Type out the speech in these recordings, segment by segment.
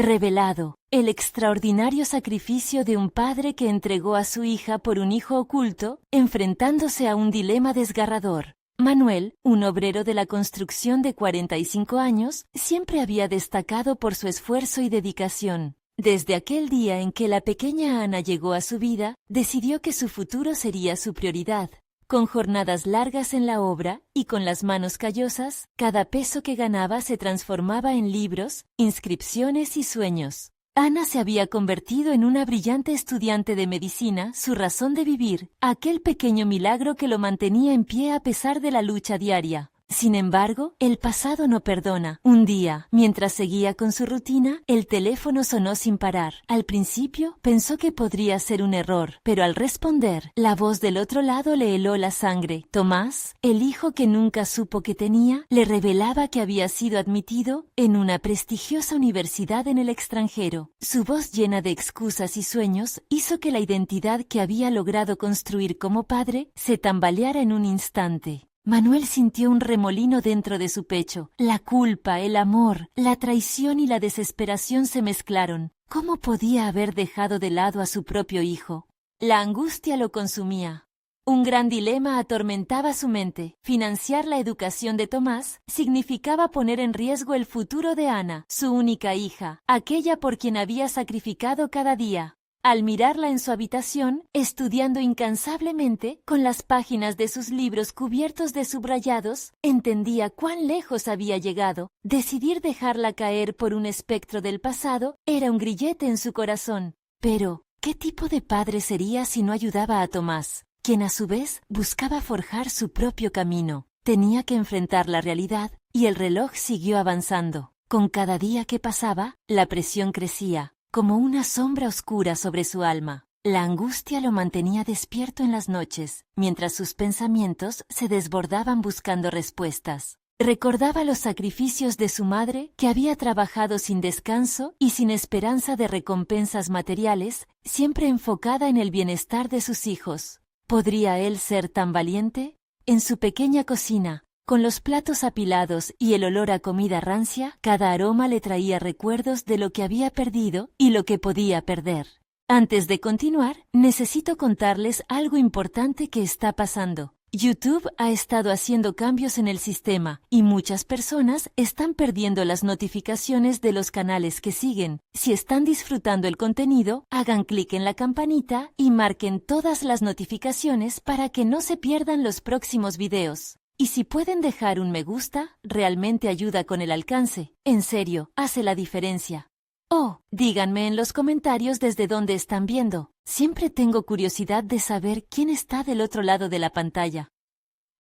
Revelado, el extraordinario sacrificio de un padre que entregó a su hija por un hijo oculto, enfrentándose a un dilema desgarrador. Manuel, un obrero de la construcción de 45 años, siempre había destacado por su esfuerzo y dedicación. Desde aquel día en que la pequeña Ana llegó a su vida, decidió que su futuro sería su prioridad. Con jornadas largas en la obra y con las manos callosas, cada peso que ganaba se transformaba en libros, inscripciones y sueños. Ana se había convertido en una brillante estudiante de medicina, su razón de vivir, aquel pequeño milagro que lo mantenía en pie a pesar de la lucha diaria. Sin embargo, el pasado no perdona. Un día, mientras seguía con su rutina, el teléfono sonó sin parar. Al principio, pensó que podría ser un error, pero al responder, la voz del otro lado le heló la sangre. Tomás, el hijo que nunca supo que tenía, le revelaba que había sido admitido en una prestigiosa universidad en el extranjero. Su voz llena de excusas y sueños hizo que la identidad que había logrado construir como padre se tambaleara en un instante. Manuel sintió un remolino dentro de su pecho. La culpa, el amor, la traición y la desesperación se mezclaron. ¿Cómo podía haber dejado de lado a su propio hijo? La angustia lo consumía. Un gran dilema atormentaba su mente. Financiar la educación de Tomás significaba poner en riesgo el futuro de Ana, su única hija, aquella por quien había sacrificado cada día. Al mirarla en su habitación, estudiando incansablemente, con las páginas de sus libros cubiertos de subrayados, entendía cuán lejos había llegado. Decidir dejarla caer por un espectro del pasado era un grillete en su corazón. Pero, ¿qué tipo de padre sería si no ayudaba a Tomás, quien a su vez buscaba forjar su propio camino? Tenía que enfrentar la realidad, y el reloj siguió avanzando. Con cada día que pasaba, la presión crecía, como una sombra oscura sobre su alma. La angustia lo mantenía despierto en las noches, mientras sus pensamientos se desbordaban buscando respuestas. Recordaba los sacrificios de su madre, que había trabajado sin descanso y sin esperanza de recompensas materiales, siempre enfocada en el bienestar de sus hijos. ¿Podría él ser tan valiente? En su pequeña cocina, con los platos apilados y el olor a comida rancia, cada aroma le traía recuerdos de lo que había perdido y lo que podía perder. Antes de continuar, necesito contarles algo importante que está pasando. YouTube ha estado haciendo cambios en el sistema y muchas personas están perdiendo las notificaciones de los canales que siguen. Si están disfrutando el contenido, hagan clic en la campanita y marquen todas las notificaciones para que no se pierdan los próximos videos. Y si pueden dejar un me gusta, realmente ayuda con el alcance. En serio, hace la diferencia. Oh, díganme en los comentarios desde dónde están viendo. Siempre tengo curiosidad de saber quién está del otro lado de la pantalla.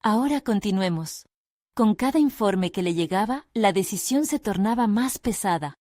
Ahora continuemos. Con cada informe que le llegaba, la decisión se tornaba más pesada.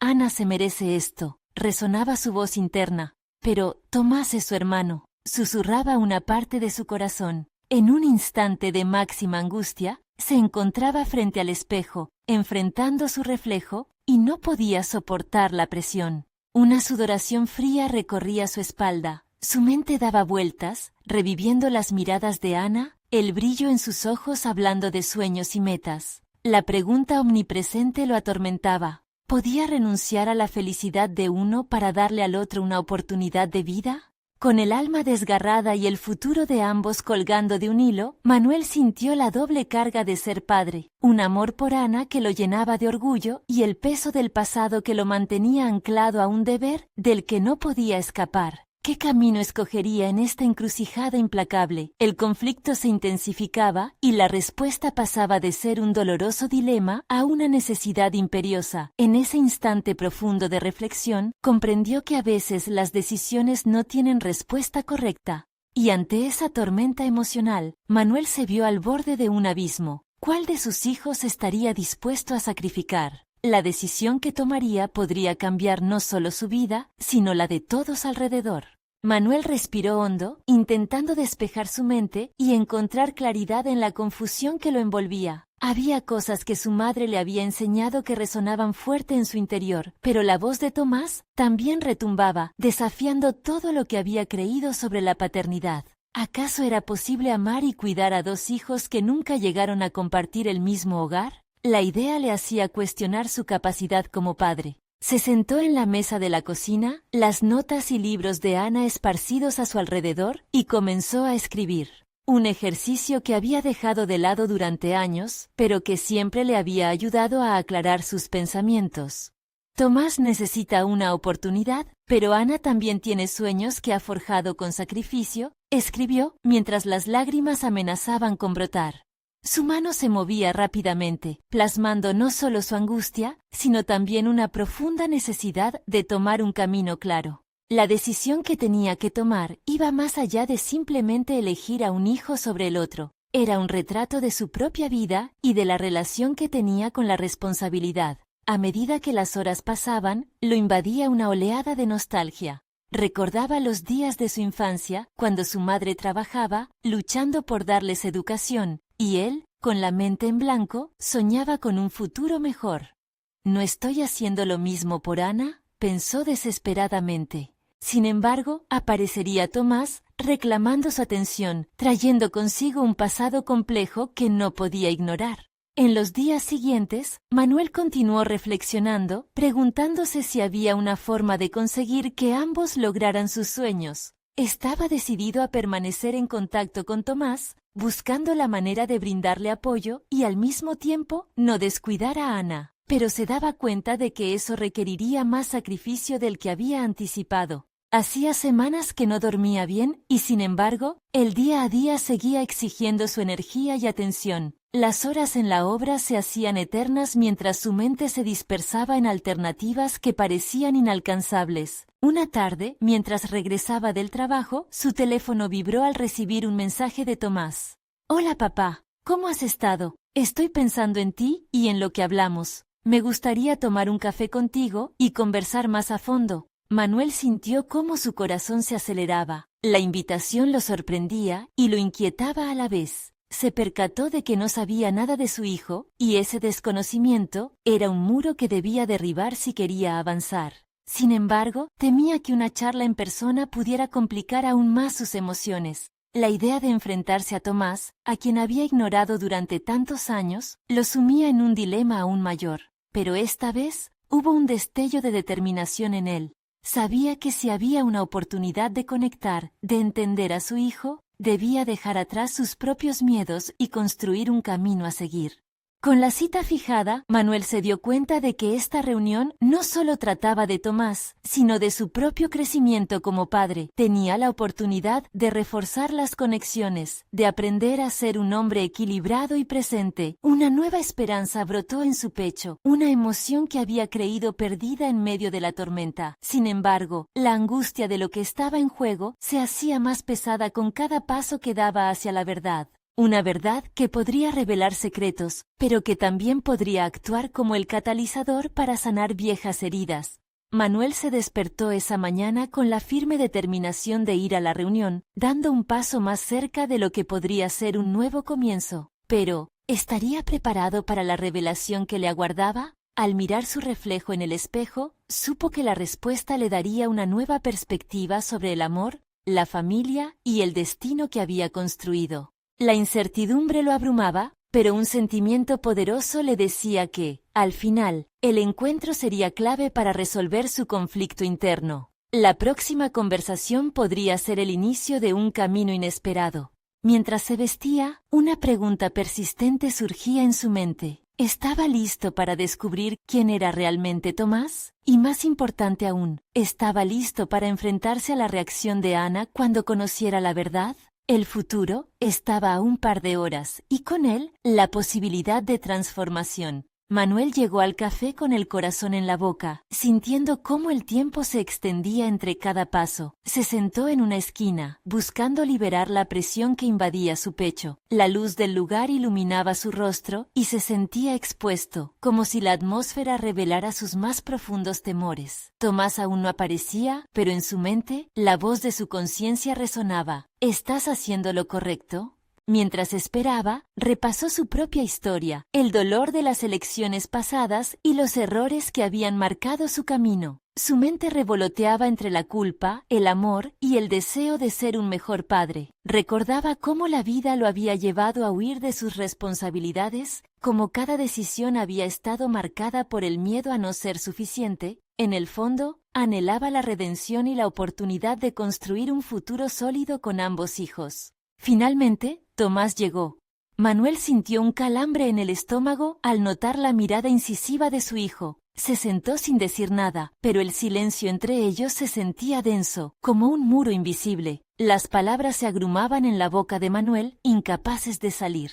Ana se merece esto, resonaba su voz interna. Pero Tomás es su hermano, susurraba una parte de su corazón. En un instante de máxima angustia, se encontraba frente al espejo, enfrentando su reflejo, y no podía soportar la presión. Una sudoración fría recorría su espalda. Su mente daba vueltas, reviviendo las miradas de Ana, el brillo en sus ojos hablando de sueños y metas. La pregunta omnipresente lo atormentaba. ¿Podía renunciar a la felicidad de uno para darle al otro una oportunidad de vida? Con el alma desgarrada y el futuro de ambos colgando de un hilo, Manuel sintió la doble carga de ser padre, un amor por Ana que lo llenaba de orgullo y el peso del pasado que lo mantenía anclado a un deber del que no podía escapar. ¿Qué camino escogería en esta encrucijada implacable? El conflicto se intensificaba y la respuesta pasaba de ser un doloroso dilema a una necesidad imperiosa. En ese instante profundo de reflexión, comprendió que a veces las decisiones no tienen respuesta correcta. Y ante esa tormenta emocional, Manuel se vio al borde de un abismo. ¿Cuál de sus hijos estaría dispuesto a sacrificar? La decisión que tomaría podría cambiar no solo su vida, sino la de todos alrededor. Manuel respiró hondo, intentando despejar su mente y encontrar claridad en la confusión que lo envolvía. Había cosas que su madre le había enseñado que resonaban fuerte en su interior, pero la voz de Tomás también retumbaba, desafiando todo lo que había creído sobre la paternidad. ¿Acaso era posible amar y cuidar a dos hijos que nunca llegaron a compartir el mismo hogar? La idea le hacía cuestionar su capacidad como padre. Se sentó en la mesa de la cocina, las notas y libros de Ana esparcidos a su alrededor, y comenzó a escribir. Un ejercicio que había dejado de lado durante años, pero que siempre le había ayudado a aclarar sus pensamientos. Tomás necesita una oportunidad, pero Ana también tiene sueños que ha forjado con sacrificio, escribió, mientras las lágrimas amenazaban con brotar. Su mano se movía rápidamente, plasmando no solo su angustia, sino también una profunda necesidad de tomar un camino claro. La decisión que tenía que tomar iba más allá de simplemente elegir a un hijo sobre el otro. Era un retrato de su propia vida y de la relación que tenía con la responsabilidad. A medida que las horas pasaban, lo invadía una oleada de nostalgia. Recordaba los días de su infancia, cuando su madre trabajaba, luchando por darles educación, y él, con la mente en blanco, soñaba con un futuro mejor. ¿No estoy haciendo lo mismo por Ana?, pensó desesperadamente. Sin embargo, aparecería Tomás, reclamando su atención, trayendo consigo un pasado complejo que no podía ignorar. En los días siguientes, Manuel continuó reflexionando, preguntándose si había una forma de conseguir que ambos lograran sus sueños. Estaba decidido a permanecer en contacto con Tomás, buscando la manera de brindarle apoyo y al mismo tiempo no descuidar a Ana. Pero se daba cuenta de que eso requeriría más sacrificio del que había anticipado. Hacía semanas que no dormía bien y, sin embargo, el día a día seguía exigiendo su energía y atención. Las horas en la obra se hacían eternas mientras su mente se dispersaba en alternativas que parecían inalcanzables. Una tarde, mientras regresaba del trabajo, su teléfono vibró al recibir un mensaje de Tomás. «Hola papá, ¿cómo has estado? Estoy pensando en ti y en lo que hablamos. Me gustaría tomar un café contigo y conversar más a fondo». Manuel sintió cómo su corazón se aceleraba. La invitación lo sorprendía y lo inquietaba a la vez. Se percató de que no sabía nada de su hijo, y ese desconocimiento era un muro que debía derribar si quería avanzar. Sin embargo, temía que una charla en persona pudiera complicar aún más sus emociones. La idea de enfrentarse a Tomás, a quien había ignorado durante tantos años, lo sumía en un dilema aún mayor. Pero esta vez, hubo un destello de determinación en él. Sabía que si había una oportunidad de conectar, de entender a su hijo, debía dejar atrás sus propios miedos y construir un camino a seguir. Con la cita fijada, Manuel se dio cuenta de que esta reunión no solo trataba de Tomás, sino de su propio crecimiento como padre. Tenía la oportunidad de reforzar las conexiones, de aprender a ser un hombre equilibrado y presente. Una nueva esperanza brotó en su pecho, una emoción que había creído perdida en medio de la tormenta. Sin embargo, la angustia de lo que estaba en juego se hacía más pesada con cada paso que daba hacia la verdad. Una verdad que podría revelar secretos, pero que también podría actuar como el catalizador para sanar viejas heridas. Manuel se despertó esa mañana con la firme determinación de ir a la reunión, dando un paso más cerca de lo que podría ser un nuevo comienzo. Pero, ¿estaría preparado para la revelación que le aguardaba? Al mirar su reflejo en el espejo, supo que la respuesta le daría una nueva perspectiva sobre el amor, la familia y el destino que había construido. La incertidumbre lo abrumaba, pero un sentimiento poderoso le decía que, al final, el encuentro sería clave para resolver su conflicto interno. La próxima conversación podría ser el inicio de un camino inesperado. Mientras se vestía, una pregunta persistente surgía en su mente. ¿Estaba listo para descubrir quién era realmente Tomás? Y más importante aún, ¿estaba listo para enfrentarse a la reacción de Ana cuando conociera la verdad? El futuro estaba a un par de horas, y con él, la posibilidad de transformación. Manuel llegó al café con el corazón en la boca, sintiendo cómo el tiempo se extendía entre cada paso. Se sentó en una esquina, buscando liberar la presión que invadía su pecho. La luz del lugar iluminaba su rostro y se sentía expuesto, como si la atmósfera revelara sus más profundos temores. Tomás aún no aparecía, pero en su mente, la voz de su conciencia resonaba. ¿Estás haciendo lo correcto? Mientras esperaba, repasó su propia historia, el dolor de las elecciones pasadas y los errores que habían marcado su camino. Su mente revoloteaba entre la culpa, el amor y el deseo de ser un mejor padre. Recordaba cómo la vida lo había llevado a huir de sus responsabilidades, cómo cada decisión había estado marcada por el miedo a no ser suficiente. En el fondo, anhelaba la redención y la oportunidad de construir un futuro sólido con ambos hijos. Finalmente, Tomás llegó. Manuel sintió un calambre en el estómago al notar la mirada incisiva de su hijo. Se sentó sin decir nada, pero el silencio entre ellos se sentía denso, como un muro invisible. Las palabras se agrumaban en la boca de Manuel, incapaces de salir.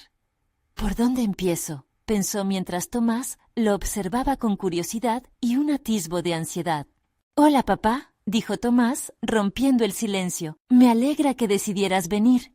¿Por dónde empiezo?, pensó mientras Tomás lo observaba con curiosidad y un atisbo de ansiedad. «Hola, papá», dijo Tomás, rompiendo el silencio. «Me alegra que decidieras venir».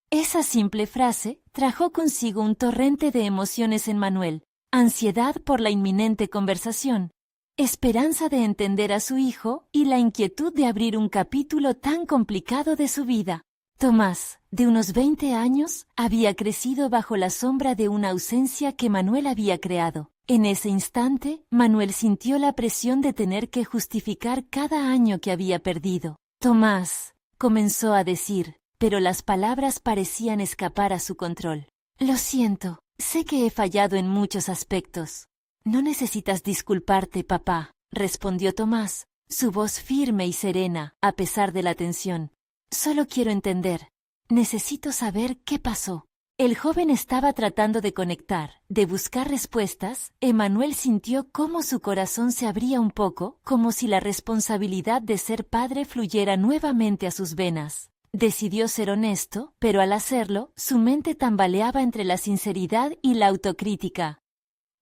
Esa simple frase trajo consigo un torrente de emociones en Manuel. Ansiedad por la inminente conversación, esperanza de entender a su hijo y la inquietud de abrir un capítulo tan complicado de su vida. Tomás, de unos 20 años, había crecido bajo la sombra de una ausencia que Manuel había creado. En ese instante, Manuel sintió la presión de tener que justificar cada año que había perdido. «Tomás», comenzó a decir, pero las palabras parecían escapar a su control. «Lo siento. Sé que he fallado en muchos aspectos». «No necesitas disculparte, papá», respondió Tomás, su voz firme y serena, a pesar de la tensión. «Solo quiero entender. Necesito saber qué pasó». El joven estaba tratando de conectar, de buscar respuestas. Emanuel sintió cómo su corazón se abría un poco, como si la responsabilidad de ser padre fluyera nuevamente a sus venas. Decidió ser honesto, pero al hacerlo, su mente tambaleaba entre la sinceridad y la autocrítica.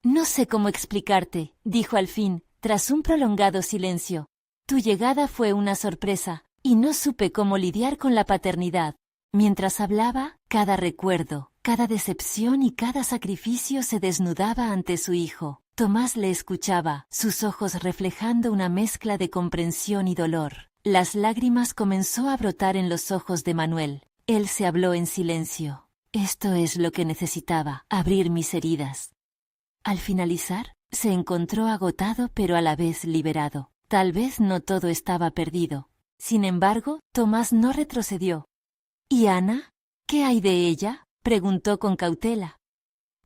«No sé cómo explicarte», dijo al fin, tras un prolongado silencio. «Tu llegada fue una sorpresa, y no supe cómo lidiar con la paternidad». Mientras hablaba, cada recuerdo, cada decepción y cada sacrificio se desnudaba ante su hijo. Tomás le escuchaba, sus ojos reflejando una mezcla de comprensión y dolor. Las lágrimas comenzó a brotar en los ojos de Manuel. Él se habló en silencio. «Esto es lo que necesitaba, abrir mis heridas». Al finalizar, se encontró agotado pero a la vez liberado. Tal vez no todo estaba perdido. Sin embargo, Tomás no retrocedió. «¿Y Ana? ¿Qué hay de ella?», preguntó con cautela.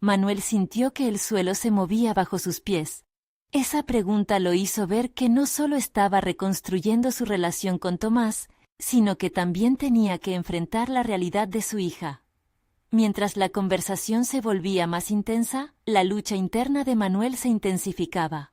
Manuel sintió que el suelo se movía bajo sus pies. Esa pregunta lo hizo ver que no solo estaba reconstruyendo su relación con Tomás, sino que también tenía que enfrentar la realidad de su hija. Mientras la conversación se volvía más intensa, la lucha interna de Manuel se intensificaba.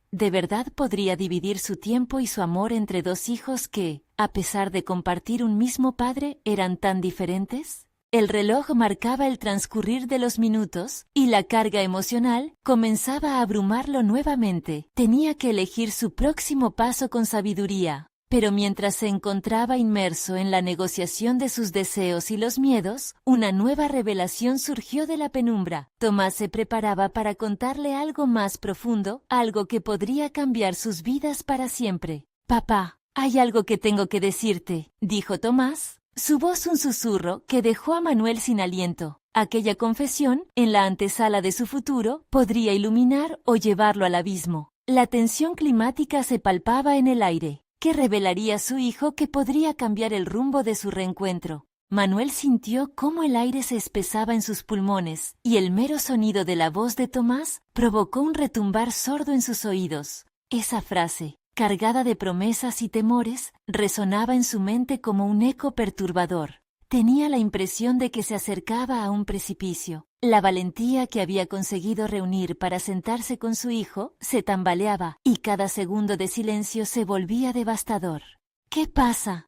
¿De verdad podría dividir su tiempo y su amor entre dos hijos que, a pesar de compartir un mismo padre, eran tan diferentes? El reloj marcaba el transcurrir de los minutos, y la carga emocional comenzaba a abrumarlo nuevamente. Tenía que elegir su próximo paso con sabiduría. Pero mientras se encontraba inmerso en la negociación de sus deseos y los miedos, una nueva revelación surgió de la penumbra. Tomás se preparaba para contarle algo más profundo, algo que podría cambiar sus vidas para siempre. «Papá, hay algo que tengo que decirte», dijo Tomás. Su voz un susurro que dejó a Manuel sin aliento. Aquella confesión, en la antesala de su futuro, podría iluminar o llevarlo al abismo. La tensión climática se palpaba en el aire. ¿Qué revelaría su hijo que podría cambiar el rumbo de su reencuentro? Manuel sintió cómo el aire se espesaba en sus pulmones, y el mero sonido de la voz de Tomás provocó un retumbar sordo en sus oídos. Esa frase, cargada de promesas y temores, resonaba en su mente como un eco perturbador. Tenía la impresión de que se acercaba a un precipicio. La valentía que había conseguido reunir para sentarse con su hijo se tambaleaba, y cada segundo de silencio se volvía devastador. «¿Qué pasa?».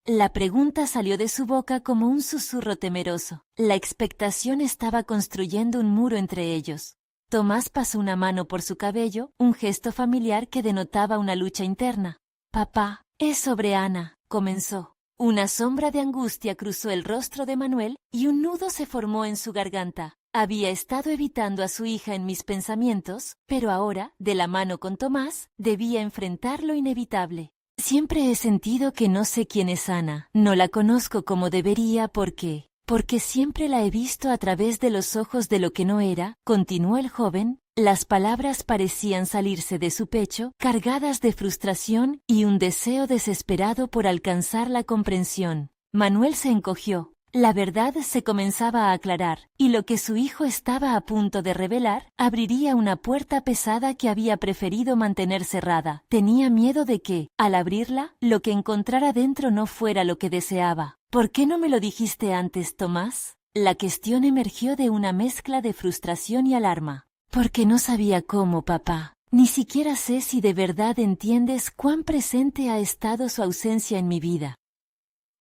La pregunta salió de su boca como un susurro temeroso. La expectación estaba construyendo un muro entre ellos. Tomás pasó una mano por su cabello, un gesto familiar que denotaba una lucha interna. «Papá, es sobre Ana», comenzó. Una sombra de angustia cruzó el rostro de Manuel y un nudo se formó en su garganta. Había estado evitando a su hija en mis pensamientos, pero ahora, de la mano con Tomás, debía enfrentar lo inevitable. «Siempre he sentido que no sé quién es Ana. No la conozco como debería porque siempre la he visto a través de los ojos de lo que no era», continuó el joven. Las palabras parecían salirse de su pecho, cargadas de frustración y un deseo desesperado por alcanzar la comprensión. Manuel se encogió. La verdad se comenzaba a aclarar, y lo que su hijo estaba a punto de revelar abriría una puerta pesada que había preferido mantener cerrada. Tenía miedo de que, al abrirla, lo que encontrara dentro no fuera lo que deseaba. ¿Por qué no me lo dijiste antes, Tomás? La cuestión emergió de una mezcla de frustración y alarma. Porque no sabía cómo, papá. Ni siquiera sé si de verdad entiendes cuán presente ha estado su ausencia en mi vida.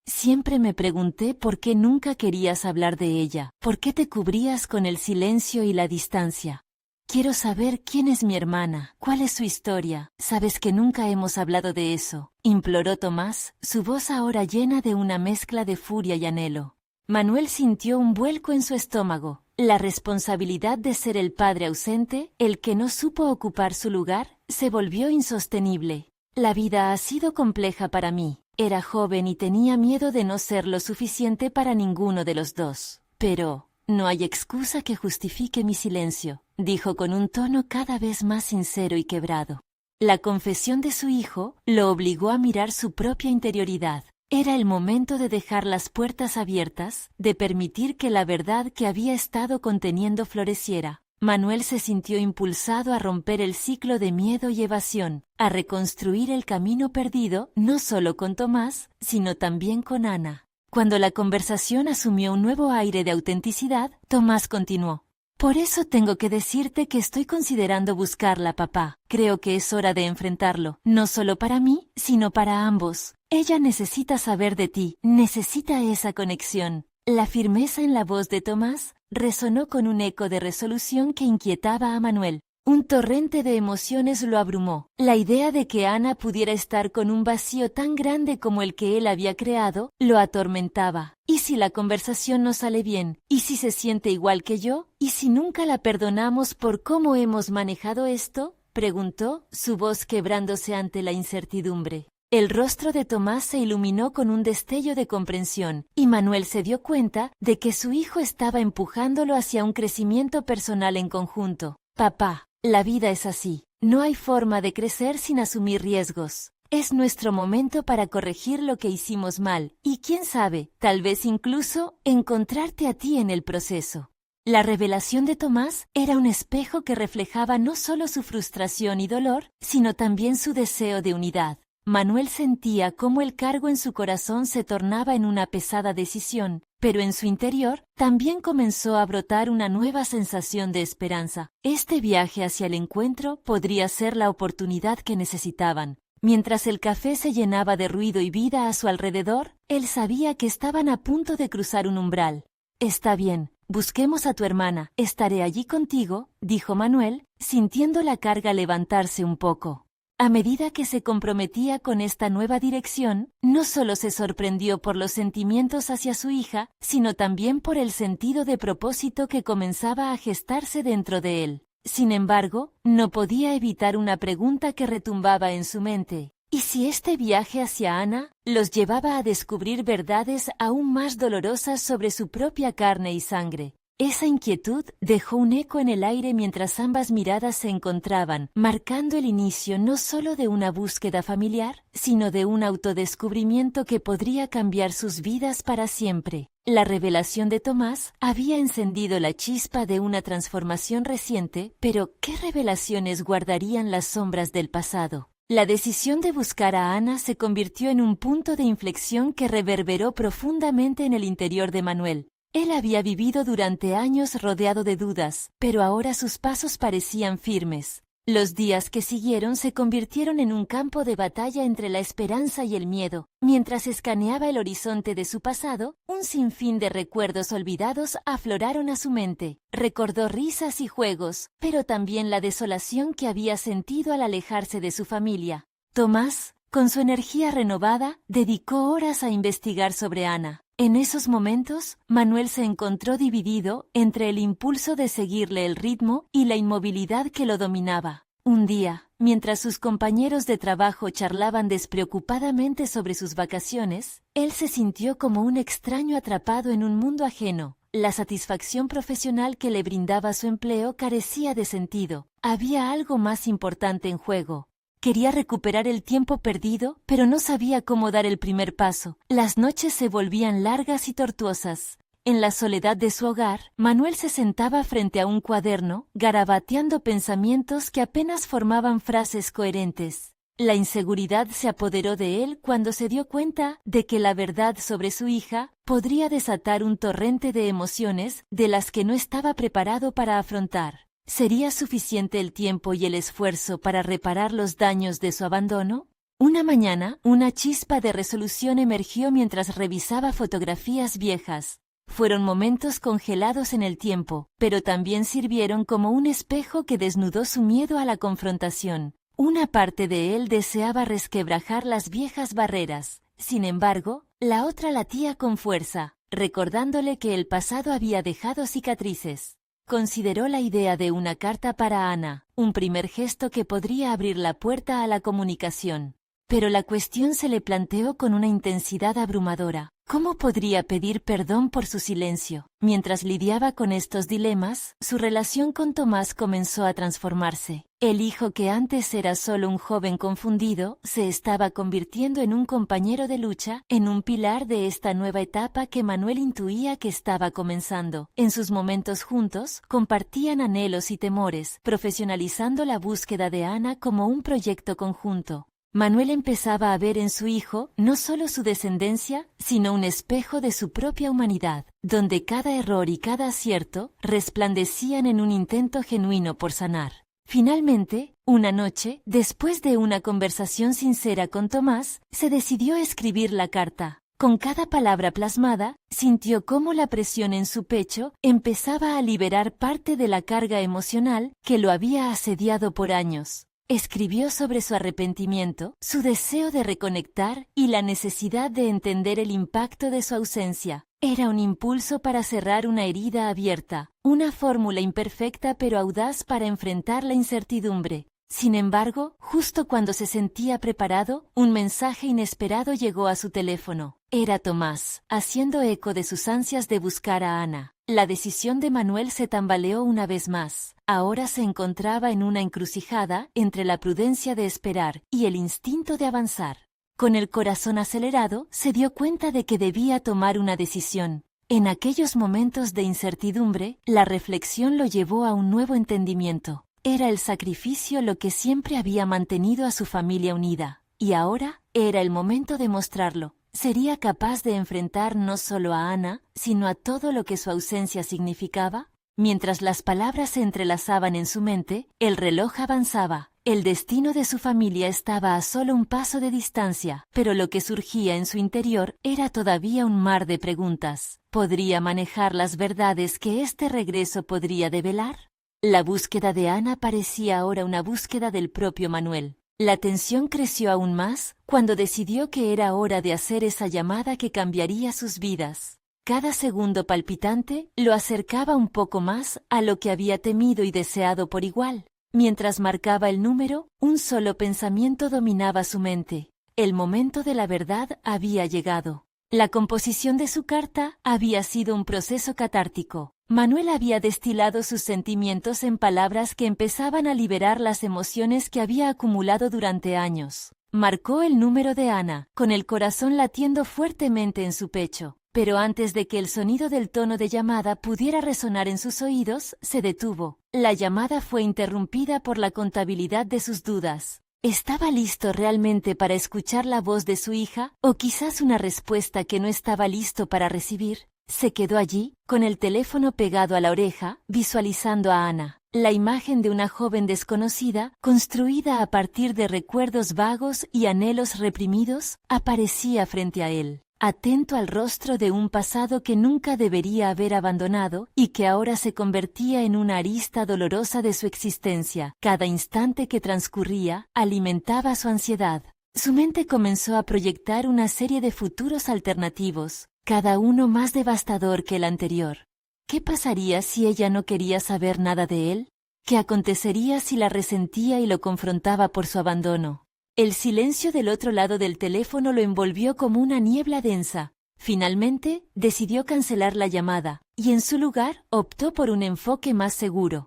Siempre me pregunté por qué nunca querías hablar de ella, por qué te cubrías con el silencio y la distancia. Quiero saber quién es mi hermana, cuál es su historia. Sabes que nunca hemos hablado de eso, imploró Tomás, su voz ahora llena de una mezcla de furia y anhelo. Manuel sintió un vuelco en su estómago. La responsabilidad de ser el padre ausente, el que no supo ocupar su lugar, se volvió insostenible. La vida ha sido compleja para mí. Era joven y tenía miedo de no ser lo suficiente para ninguno de los dos. Pero no hay excusa que justifique mi silencio, dijo con un tono cada vez más sincero y quebrado. La confesión de su hijo lo obligó a mirar su propia interioridad. Era el momento de dejar las puertas abiertas, de permitir que la verdad que había estado conteniendo floreciera. Manuel se sintió impulsado a romper el ciclo de miedo y evasión, a reconstruir el camino perdido no solo con Tomás, sino también con Ana. Cuando la conversación asumió un nuevo aire de autenticidad, Tomás continuó. Por eso tengo que decirte que estoy considerando buscarla, papá. Creo que es hora de enfrentarlo, no solo para mí, sino para ambos. Ella necesita saber de ti, necesita esa conexión. La firmeza en la voz de Tomás resonó con un eco de resolución que inquietaba a Manuel. Un torrente de emociones lo abrumó. La idea de que Ana pudiera estar con un vacío tan grande como el que él había creado, lo atormentaba. ¿Y si la conversación no sale bien? ¿Y si se siente igual que yo? ¿Y si nunca la perdonamos por cómo hemos manejado esto? Preguntó, su voz quebrándose ante la incertidumbre. El rostro de Tomás se iluminó con un destello de comprensión, y Manuel se dio cuenta de que su hijo estaba empujándolo hacia un crecimiento personal en conjunto. Papá, la vida es así. No hay forma de crecer sin asumir riesgos. Es nuestro momento para corregir lo que hicimos mal, y quién sabe, tal vez incluso encontrarte a ti en el proceso. La revelación de Tomás era un espejo que reflejaba no solo su frustración y dolor, sino también su deseo de unidad. Manuel sentía cómo el cargo en su corazón se tornaba en una pesada decisión, pero en su interior también comenzó a brotar una nueva sensación de esperanza. Este viaje hacia el encuentro podría ser la oportunidad que necesitaban. Mientras el café se llenaba de ruido y vida a su alrededor, él sabía que estaban a punto de cruzar un umbral. Está bien, busquemos a tu hermana, estaré allí contigo, dijo Manuel, sintiendo la carga levantarse un poco. A medida que se comprometía con esta nueva dirección, no solo se sorprendió por los sentimientos hacia su hija, sino también por el sentido de propósito que comenzaba a gestarse dentro de él. Sin embargo, no podía evitar una pregunta que retumbaba en su mente. ¿Y si este viaje hacia Ana los llevaba a descubrir verdades aún más dolorosas sobre su propia carne y sangre? Esa inquietud dejó un eco en el aire mientras ambas miradas se encontraban, marcando el inicio no solo de una búsqueda familiar, sino de un autodescubrimiento que podría cambiar sus vidas para siempre. La revelación de Tomás había encendido la chispa de una transformación reciente, pero ¿qué revelaciones guardarían las sombras del pasado? La decisión de buscar a Ana se convirtió en un punto de inflexión que reverberó profundamente en el interior de Manuel. Él había vivido durante años rodeado de dudas, pero ahora sus pasos parecían firmes. Los días que siguieron se convirtieron en un campo de batalla entre la esperanza y el miedo. Mientras escaneaba el horizonte de su pasado, un sinfín de recuerdos olvidados afloraron a su mente. Recordó risas y juegos, pero también la desolación que había sentido al alejarse de su familia. Tomás, con su energía renovada, dedicó horas a investigar sobre Ana. En esos momentos, Manuel se encontró dividido entre el impulso de seguirle el ritmo y la inmovilidad que lo dominaba. Un día, mientras sus compañeros de trabajo charlaban despreocupadamente sobre sus vacaciones, él se sintió como un extraño atrapado en un mundo ajeno. La satisfacción profesional que le brindaba su empleo carecía de sentido. Había algo más importante en juego. Quería recuperar el tiempo perdido, pero no sabía cómo dar el primer paso. Las noches se volvían largas y tortuosas. En la soledad de su hogar, Manuel se sentaba frente a un cuaderno, garabateando pensamientos que apenas formaban frases coherentes. La inseguridad se apoderó de él cuando se dio cuenta de que la verdad sobre su hija podría desatar un torrente de emociones de las que no estaba preparado para afrontar. ¿Sería suficiente el tiempo y el esfuerzo para reparar los daños de su abandono? Una mañana, una chispa de resolución emergió mientras revisaba fotografías viejas. Fueron momentos congelados en el tiempo, pero también sirvieron como un espejo que desnudó su miedo a la confrontación. Una parte de él deseaba resquebrajar las viejas barreras. Sin embargo, la otra latía con fuerza, recordándole que el pasado había dejado cicatrices. Consideró la idea de una carta para Ana, un primer gesto que podría abrir la puerta a la comunicación. Pero la cuestión se le planteó con una intensidad abrumadora. ¿Cómo podría pedir perdón por su silencio? Mientras lidiaba con estos dilemas, su relación con Tomás comenzó a transformarse. El hijo que antes era solo un joven confundido, se estaba convirtiendo en un compañero de lucha, en un pilar de esta nueva etapa que Manuel intuía que estaba comenzando. En sus momentos juntos, compartían anhelos y temores, profesionalizando la búsqueda de Ana como un proyecto conjunto. Manuel empezaba a ver en su hijo no solo su descendencia, sino un espejo de su propia humanidad, donde cada error y cada acierto resplandecían en un intento genuino por sanar. Finalmente, una noche, después de una conversación sincera con Tomás, se decidió a escribir la carta. Con cada palabra plasmada, sintió cómo la presión en su pecho empezaba a liberar parte de la carga emocional que lo había asediado por años. Escribió sobre su arrepentimiento, su deseo de reconectar y la necesidad de entender el impacto de su ausencia. Era un impulso para cerrar una herida abierta, una fórmula imperfecta pero audaz para enfrentar la incertidumbre. Sin embargo, justo cuando se sentía preparado, un mensaje inesperado llegó a su teléfono. Era Tomás, haciendo eco de sus ansias de buscar a Ana. La decisión de Manuel se tambaleó una vez más. Ahora se encontraba en una encrucijada entre la prudencia de esperar y el instinto de avanzar. Con el corazón acelerado, se dio cuenta de que debía tomar una decisión. En aquellos momentos de incertidumbre, la reflexión lo llevó a un nuevo entendimiento. Era el sacrificio lo que siempre había mantenido a su familia unida, y ahora era el momento de mostrarlo. ¿Sería capaz de enfrentar no solo a Ana, sino a todo lo que su ausencia significaba? Mientras las palabras se entrelazaban en su mente, el reloj avanzaba. El destino de su familia estaba a solo un paso de distancia, pero lo que surgía en su interior era todavía un mar de preguntas. ¿Podría manejar las verdades que este regreso podría develar? La búsqueda de Ana parecía ahora una búsqueda del propio Manuel. La tensión creció aún más cuando decidió que era hora de hacer esa llamada que cambiaría sus vidas. Cada segundo palpitante lo acercaba un poco más a lo que había temido y deseado por igual. Mientras marcaba el número, un solo pensamiento dominaba su mente. El momento de la verdad había llegado. La composición de su carta había sido un proceso catártico. Manuel había destilado sus sentimientos en palabras que empezaban a liberar las emociones que había acumulado durante años. Marcó el número de Ana, con el corazón latiendo fuertemente en su pecho. Pero antes de que el sonido del tono de llamada pudiera resonar en sus oídos, se detuvo. La llamada fue interrumpida por la contabilidad de sus dudas. ¿Estaba listo realmente para escuchar la voz de su hija, o quizás una respuesta que no estaba listo para recibir? Se quedó allí, con el teléfono pegado a la oreja, visualizando a Ana. La imagen de una joven desconocida, construida a partir de recuerdos vagos y anhelos reprimidos, aparecía frente a él. Atento al rostro de un pasado que nunca debería haber abandonado y que ahora se convertía en una arista dolorosa de su existencia. Cada instante que transcurría alimentaba su ansiedad. Su mente comenzó a proyectar una serie de futuros alternativos, cada uno más devastador que el anterior. ¿Qué pasaría si ella no quería saber nada de él? ¿Qué acontecería si la resentía y lo confrontaba por su abandono? El silencio del otro lado del teléfono lo envolvió como una niebla densa. Finalmente, decidió cancelar la llamada, y en su lugar, optó por un enfoque más seguro.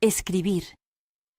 Escribir.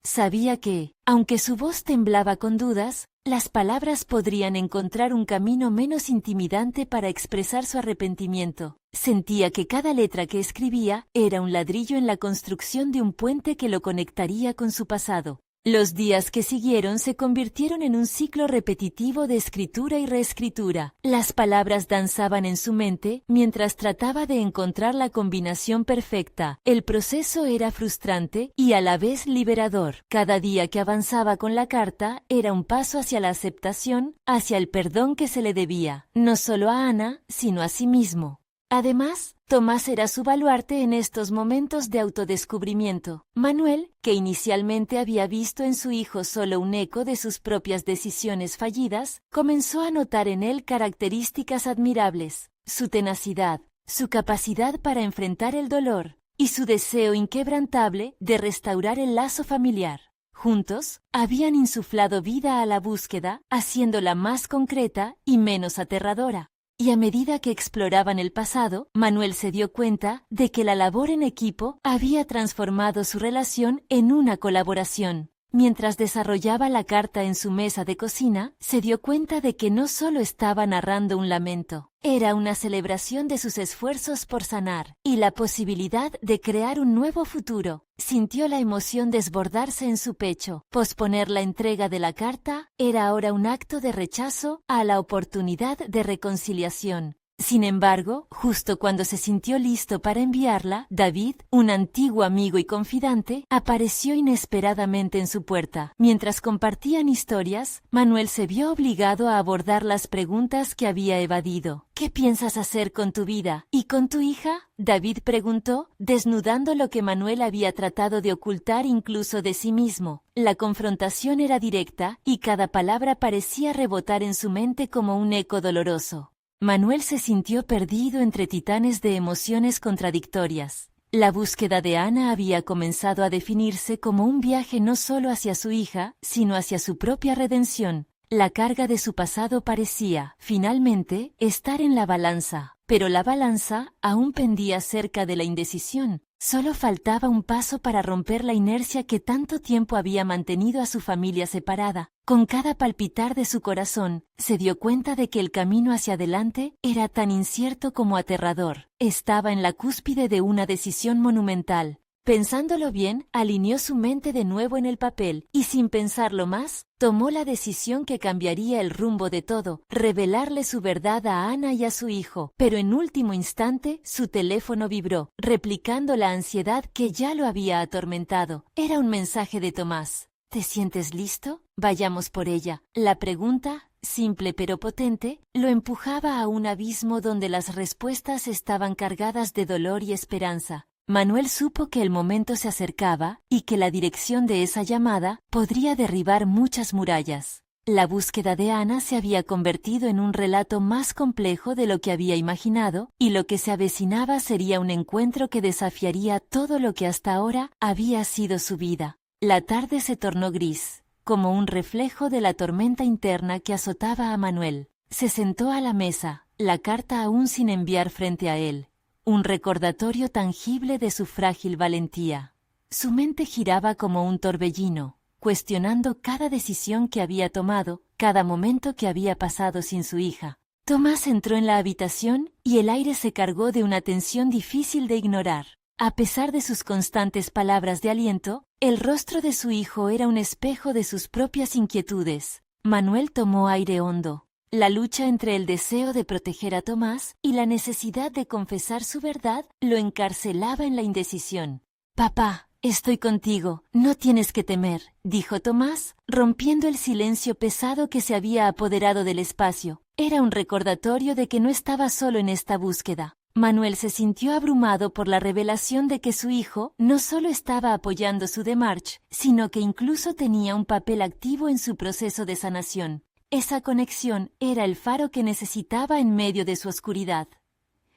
Sabía que, aunque su voz temblaba con dudas, las palabras podrían encontrar un camino menos intimidante para expresar su arrepentimiento. Sentía que cada letra que escribía era un ladrillo en la construcción de un puente que lo conectaría con su pasado. Los días que siguieron se convirtieron en un ciclo repetitivo de escritura y reescritura. Las palabras danzaban en su mente mientras trataba de encontrar la combinación perfecta. El proceso era frustrante y a la vez liberador. Cada día que avanzaba con la carta era un paso hacia la aceptación, hacia el perdón que se le debía, no solo a Ana, sino a sí mismo. Además, Tomás era su baluarte en estos momentos de autodescubrimiento. Manuel, que inicialmente había visto en su hijo solo un eco de sus propias decisiones fallidas, comenzó a notar en él características admirables: su tenacidad, su capacidad para enfrentar el dolor y su deseo inquebrantable de restaurar el lazo familiar. Juntos, habían insuflado vida a la búsqueda, haciéndola más concreta y menos aterradora. Y a medida que exploraban el pasado, Manuel se dio cuenta de que la labor en equipo había transformado su relación en una colaboración. Mientras desarrollaba la carta en su mesa de cocina, se dio cuenta de que no solo estaba narrando un lamento, era una celebración de sus esfuerzos por sanar y la posibilidad de crear un nuevo futuro. Sintió la emoción desbordarse en su pecho. Posponer la entrega de la carta era ahora un acto de rechazo a la oportunidad de reconciliación. Sin embargo, justo cuando se sintió listo para enviarla, David, un antiguo amigo y confidante, apareció inesperadamente en su puerta. Mientras compartían historias, Manuel se vio obligado a abordar las preguntas que había evadido. ¿Qué piensas hacer con tu vida? ¿Y con tu hija? David preguntó, desnudando lo que Manuel había tratado de ocultar incluso de sí mismo. La confrontación era directa, y cada palabra parecía rebotar en su mente como un eco doloroso. Manuel se sintió perdido entre titanes de emociones contradictorias. La búsqueda de Ana había comenzado a definirse como un viaje no solo hacia su hija, sino hacia su propia redención. La carga de su pasado parecía, finalmente, estar en la balanza, pero la balanza aún pendía cerca de la indecisión. Solo faltaba un paso para romper la inercia que tanto tiempo había mantenido a su familia separada. Con cada palpitar de su corazón, se dio cuenta de que el camino hacia adelante era tan incierto como aterrador. Estaba en la cúspide de una decisión monumental. Pensándolo bien, alineó su mente de nuevo en el papel y, sin pensarlo más, tomó la decisión que cambiaría el rumbo de todo: revelarle su verdad a Ana y a su hijo. Pero en último instante, su teléfono vibró, replicando la ansiedad que ya lo había atormentado. Era un mensaje de Tomás. ¿Te sientes listo? Vayamos por ella. La pregunta, simple pero potente, lo empujaba a un abismo donde las respuestas estaban cargadas de dolor y esperanza. Manuel supo que el momento se acercaba y que la dirección de esa llamada podría derribar muchas murallas. La búsqueda de Ana se había convertido en un relato más complejo de lo que había imaginado, y lo que se avecinaba sería un encuentro que desafiaría todo lo que hasta ahora había sido su vida. La tarde se tornó gris, como un reflejo de la tormenta interna que azotaba a Manuel. Se sentó a la mesa, la carta aún sin enviar frente a él. Un recordatorio tangible de su frágil valentía. Su mente giraba como un torbellino, cuestionando cada decisión que había tomado, cada momento que había pasado sin su hija. Tomás entró en la habitación y el aire se cargó de una tensión difícil de ignorar. A pesar de sus constantes palabras de aliento, el rostro de su hijo era un espejo de sus propias inquietudes. Manuel tomó aire hondo. La lucha entre el deseo de proteger a Tomás y la necesidad de confesar su verdad lo encarcelaba en la indecisión. «Papá, estoy contigo, no tienes que temer», dijo Tomás, rompiendo el silencio pesado que se había apoderado del espacio. Era un recordatorio de que no estaba solo en esta búsqueda. Manuel se sintió abrumado por la revelación de que su hijo no solo estaba apoyando su démarche, sino que incluso tenía un papel activo en su proceso de sanación. Esa conexión era el faro que necesitaba en medio de su oscuridad.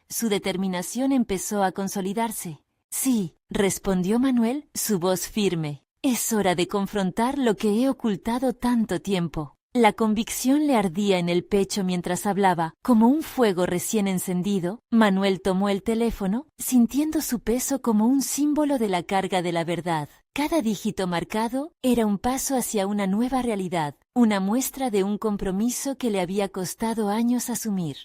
Su determinación empezó a consolidarse. «Sí», respondió Manuel, su voz firme. «Es hora de confrontar lo que he ocultado tanto tiempo». La convicción le ardía en el pecho mientras hablaba, como un fuego recién encendido. Manuel tomó el teléfono, sintiendo su peso como un símbolo de la carga de la verdad. Cada dígito marcado era un paso hacia una nueva realidad, una muestra de un compromiso que le había costado años asumir.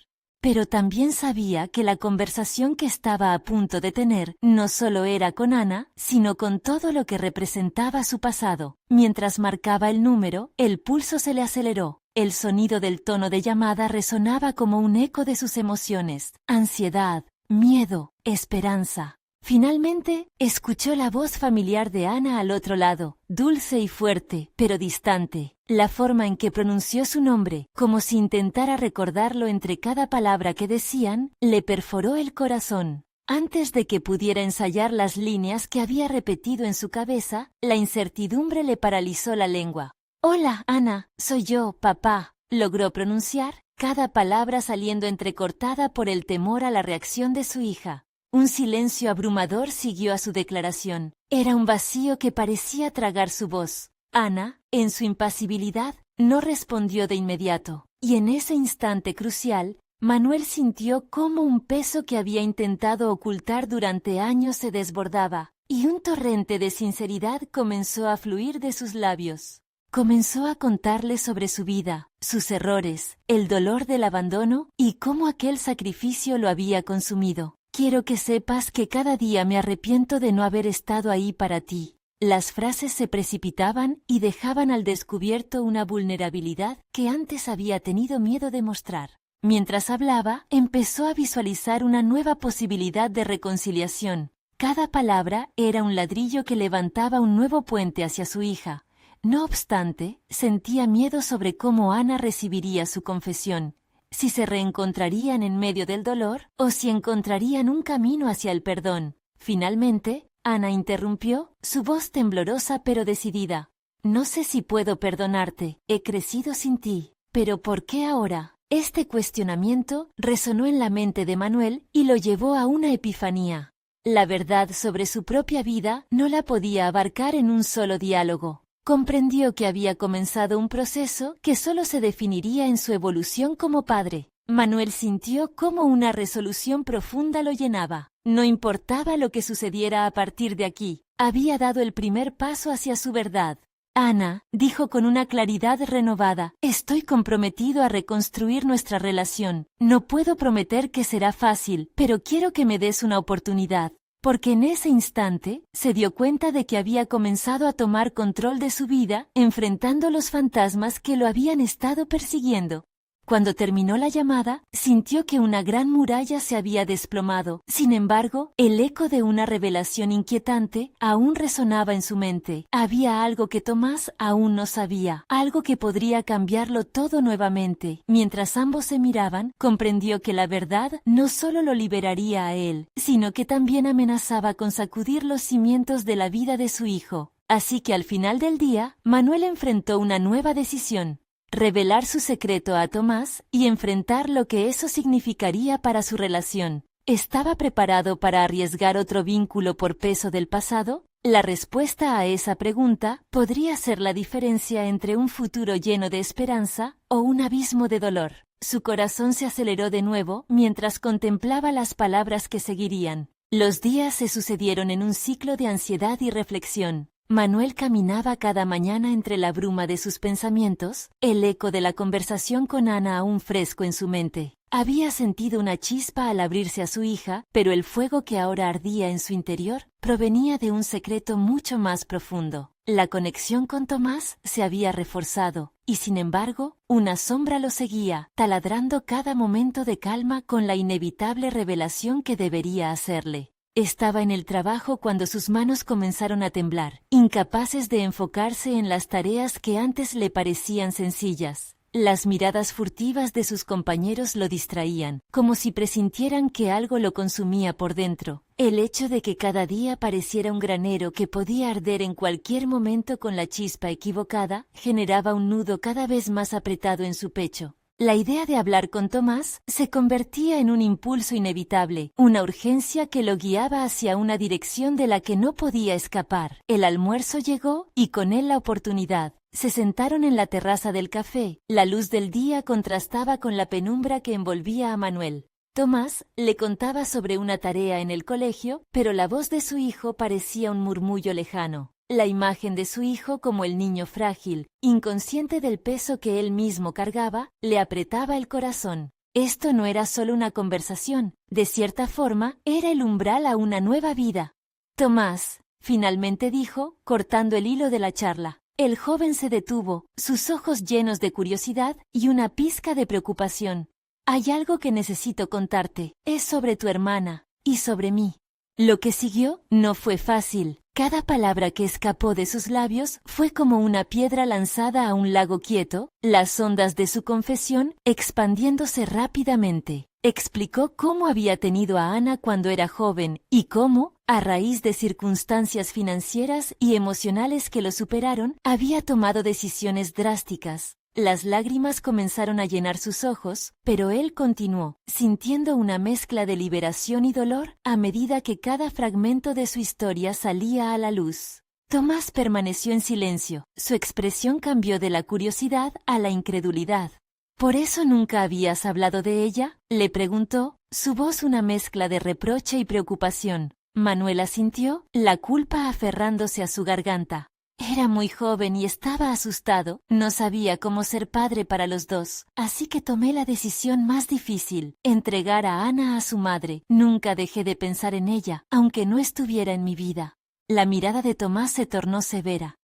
Pero también sabía que la conversación que estaba a punto de tener no solo era con Ana, sino con todo lo que representaba su pasado. Mientras marcaba el número, el pulso se le aceleró. El sonido del tono de llamada resonaba como un eco de sus emociones: ansiedad, miedo, esperanza. Finalmente, escuchó la voz familiar de Ana al otro lado, dulce y fuerte, pero distante. La forma en que pronunció su nombre, como si intentara recordarlo entre cada palabra que decían, le perforó el corazón. Antes de que pudiera ensayar las líneas que había repetido en su cabeza, la incertidumbre le paralizó la lengua. «Hola, Ana, soy yo, papá», logró pronunciar, cada palabra saliendo entrecortada por el temor a la reacción de su hija. Un silencio abrumador siguió a su declaración. Era un vacío que parecía tragar su voz. Ana, en su impasibilidad, no respondió de inmediato, y en ese instante crucial, Manuel sintió cómo un peso que había intentado ocultar durante años se desbordaba, y un torrente de sinceridad comenzó a fluir de sus labios. Comenzó a contarle sobre su vida, sus errores, el dolor del abandono y cómo aquel sacrificio lo había consumido. «Quiero que sepas que cada día me arrepiento de no haber estado ahí para ti». Las frases se precipitaban y dejaban al descubierto una vulnerabilidad que antes había tenido miedo de mostrar. Mientras hablaba, empezó a visualizar una nueva posibilidad de reconciliación. Cada palabra era un ladrillo que levantaba un nuevo puente hacia su hija. No obstante, sentía miedo sobre cómo Ana recibiría su confesión. Si se reencontrarían en medio del dolor o si encontrarían un camino hacia el perdón. Finalmente, Ana interrumpió, su voz temblorosa pero decidida. «No sé si puedo perdonarte, he crecido sin ti, pero ¿por qué ahora?». Este cuestionamiento resonó en la mente de Manuel y lo llevó a una epifanía. La verdad sobre su propia vida no la podía abarcar en un solo diálogo. Comprendió que había comenzado un proceso que solo se definiría en su evolución como padre. Manuel sintió cómo una resolución profunda lo llenaba. No importaba lo que sucediera a partir de aquí, había dado el primer paso hacia su verdad. «Ana», dijo con una claridad renovada, «estoy comprometido a reconstruir nuestra relación. No puedo prometer que será fácil, pero quiero que me des una oportunidad». Porque en ese instante se dio cuenta de que había comenzado a tomar control de su vida, enfrentando los fantasmas que lo habían estado persiguiendo. Cuando terminó la llamada, sintió que una gran muralla se había desplomado. Sin embargo, el eco de una revelación inquietante aún resonaba en su mente. Había algo que Tomás aún no sabía, algo que podría cambiarlo todo nuevamente. Mientras ambos se miraban, comprendió que la verdad no solo lo liberaría a él, sino que también amenazaba con sacudir los cimientos de la vida de su hijo. Así que al final del día, Manuel enfrentó una nueva decisión. Revelar su secreto a Tomás y enfrentar lo que eso significaría para su relación. ¿Estaba preparado para arriesgar otro vínculo por peso del pasado? La respuesta a esa pregunta podría ser la diferencia entre un futuro lleno de esperanza o un abismo de dolor. Su corazón se aceleró de nuevo mientras contemplaba las palabras que seguirían. Los días se sucedieron en un ciclo de ansiedad y reflexión. Manuel caminaba cada mañana entre la bruma de sus pensamientos, el eco de la conversación con Ana aún fresco en su mente. Había sentido una chispa al abrirse a su hija, pero el fuego que ahora ardía en su interior provenía de un secreto mucho más profundo. La conexión con Tomás se había reforzado, y sin embargo, una sombra lo seguía, taladrando cada momento de calma con la inevitable revelación que debería hacerle. Estaba en el trabajo cuando sus manos comenzaron a temblar, incapaces de enfocarse en las tareas que antes le parecían sencillas. Las miradas furtivas de sus compañeros lo distraían, como si presintieran que algo lo consumía por dentro. El hecho de que cada día pareciera un granero que podía arder en cualquier momento con la chispa equivocada, generaba un nudo cada vez más apretado en su pecho. La idea de hablar con Tomás se convertía en un impulso inevitable, una urgencia que lo guiaba hacia una dirección de la que no podía escapar. El almuerzo llegó y con él la oportunidad. Se sentaron en la terraza del café. La luz del día contrastaba con la penumbra que envolvía a Manuel. Tomás le contaba sobre una tarea en el colegio, pero la voz de su hijo parecía un murmullo lejano. La imagen de su hijo como el niño frágil, inconsciente del peso que él mismo cargaba, le apretaba el corazón. Esto no era solo una conversación, de cierta forma, era el umbral a una nueva vida. Tomás, finalmente dijo, cortando el hilo de la charla. El joven se detuvo, sus ojos llenos de curiosidad y una pizca de preocupación. Hay algo que necesito contarte, es sobre tu hermana, y sobre mí. Lo que siguió no fue fácil. Cada palabra que escapó de sus labios fue como una piedra lanzada a un lago quieto, las ondas de su confesión expandiéndose rápidamente. Explicó cómo había tenido a Ana cuando era joven y cómo, a raíz de circunstancias financieras y emocionales que lo superaron, había tomado decisiones drásticas. Las lágrimas comenzaron a llenar sus ojos, pero él continuó, sintiendo una mezcla de liberación y dolor a medida que cada fragmento de su historia salía a la luz. Tomás permaneció en silencio, su expresión cambió de la curiosidad a la incredulidad. ¿Por eso nunca habías hablado de ella?, le preguntó, su voz una mezcla de reproche y preocupación. Manuel asintió, la culpa aferrándose a su garganta. Era muy joven y estaba asustado, no sabía cómo ser padre para los dos, así que tomé la decisión más difícil, entregar a Ana a su madre. Nunca dejé de pensar en ella, aunque no estuviera en mi vida. La mirada de Tomás se tornó severa.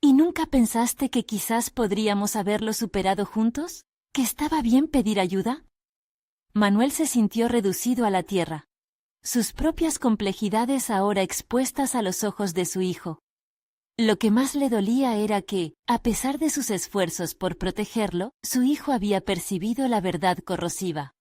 ¿Y nunca pensaste que quizás podríamos haberlo superado juntos? ¿Que estaba bien pedir ayuda? Manuel se sintió reducido a la tierra. Sus propias complejidades ahora expuestas a los ojos de su hijo. Lo que más le dolía era que, a pesar de sus esfuerzos por protegerlo, su hijo había percibido la verdad corrosiva.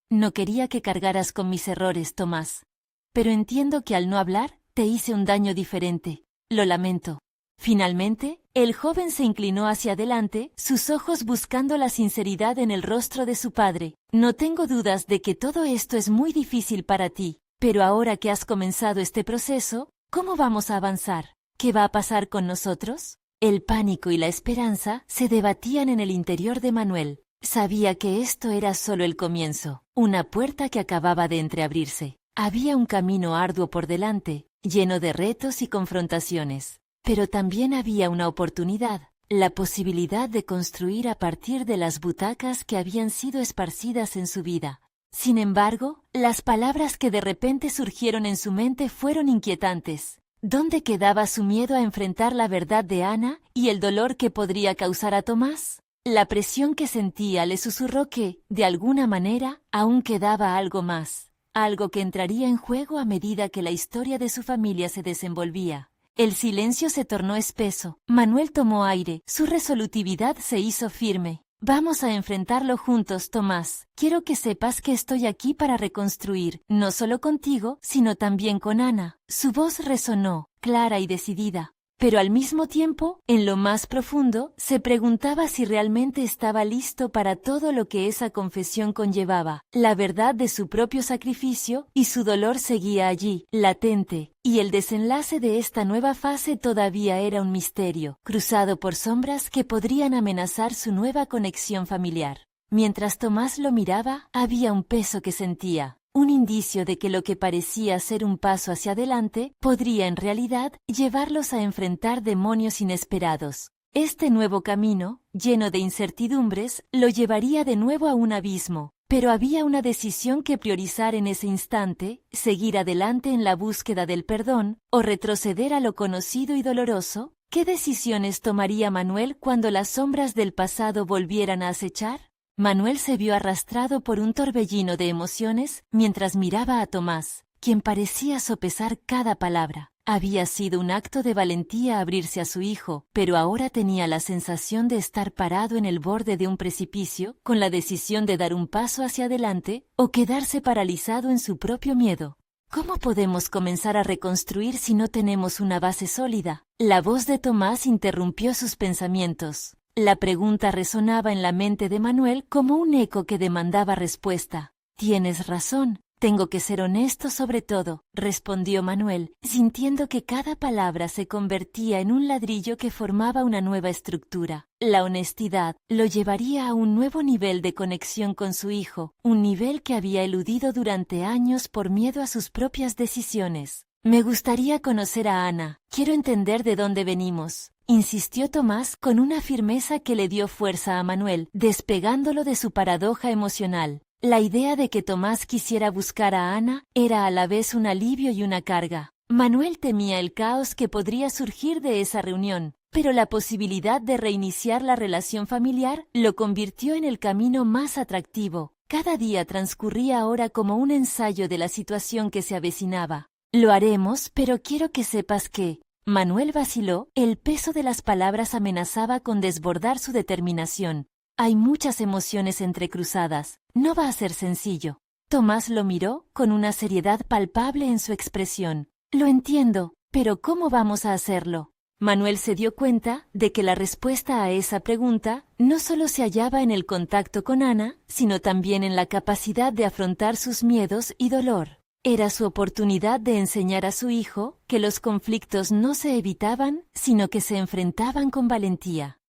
No quería que cargaras con mis errores, Tomás. Pero entiendo que al no hablar, te hice un daño diferente. Lo lamento. Finalmente, el joven se inclinó hacia adelante, sus ojos buscando la sinceridad en el rostro de su padre. No tengo dudas de que todo esto es muy difícil para ti, pero ahora que has comenzado este proceso, ¿cómo vamos a avanzar? ¿Qué va a pasar con nosotros? El pánico y la esperanza se debatían en el interior de Manuel. Sabía que esto era solo el comienzo, una puerta que acababa de entreabrirse. Había un camino arduo por delante, lleno de retos y confrontaciones. Pero también había una oportunidad, la posibilidad de construir a partir de las butacas que habían sido esparcidas en su vida. Sin embargo, las palabras que de repente surgieron en su mente fueron inquietantes. ¿Dónde quedaba su miedo a enfrentar la verdad de Ana y el dolor que podría causar a Tomás? La presión que sentía le susurró que, de alguna manera, aún quedaba algo más, algo que entraría en juego a medida que la historia de su familia se desenvolvía. El silencio se tornó espeso. Manuel tomó aire, su resolutividad se hizo firme. Vamos a enfrentarlo juntos, Tomás. Quiero que sepas que estoy aquí para reconstruir, no solo contigo, sino también con Ana. Su voz resonó, clara y decidida. Pero al mismo tiempo, en lo más profundo, se preguntaba si realmente estaba listo para todo lo que esa confesión conllevaba. La verdad de su propio sacrificio y su dolor seguía allí, latente, y el desenlace de esta nueva fase todavía era un misterio, cruzado por sombras que podrían amenazar su nueva conexión familiar. Mientras Tomás lo miraba, había un peso que sentía. Un indicio de que lo que parecía ser un paso hacia adelante podría en realidad llevarlos a enfrentar demonios inesperados. Este nuevo camino, lleno de incertidumbres, lo llevaría de nuevo a un abismo, pero había una decisión que priorizar en ese instante: seguir adelante en la búsqueda del perdón o retroceder a lo conocido y doloroso. ¿Qué decisiones tomaría Manuel cuando las sombras del pasado volvieran a acechar? Manuel se vio arrastrado por un torbellino de emociones mientras miraba a Tomás, quien parecía sopesar cada palabra. Había sido un acto de valentía abrirse a su hijo, pero ahora tenía la sensación de estar parado en el borde de un precipicio, con la decisión de dar un paso hacia adelante o quedarse paralizado en su propio miedo. ¿Cómo podemos comenzar a reconstruir si no tenemos una base sólida? La voz de Tomás interrumpió sus pensamientos. La pregunta resonaba en la mente de Manuel como un eco que demandaba respuesta. Tienes razón, tengo que ser honesto sobre todo, respondió Manuel, sintiendo que cada palabra se convertía en un ladrillo que formaba una nueva estructura. La honestidad lo llevaría a un nuevo nivel de conexión con su hijo, un nivel que había eludido durante años por miedo a sus propias decisiones. Me gustaría conocer a Ana, quiero entender de dónde venimos, insistió Tomás con una firmeza que le dio fuerza a Manuel, despegándolo de su paradoja emocional. La idea de que Tomás quisiera buscar a Ana era a la vez un alivio y una carga. Manuel temía el caos que podría surgir de esa reunión, pero la posibilidad de reiniciar la relación familiar lo convirtió en el camino más atractivo. Cada día transcurría ahora como un ensayo de la situación que se avecinaba. Lo haremos, pero quiero que sepas que... Manuel vaciló, el peso de las palabras amenazaba con desbordar su determinación. Hay muchas emociones entrecruzadas, no va a ser sencillo. Tomás lo miró con una seriedad palpable en su expresión. Lo entiendo, pero ¿cómo vamos a hacerlo? Manuel se dio cuenta de que la respuesta a esa pregunta no solo se hallaba en el contacto con Ana, sino también en la capacidad de afrontar sus miedos y dolor. Era su oportunidad de enseñar a su hijo que los conflictos no se evitaban, sino que se enfrentaban con valentía.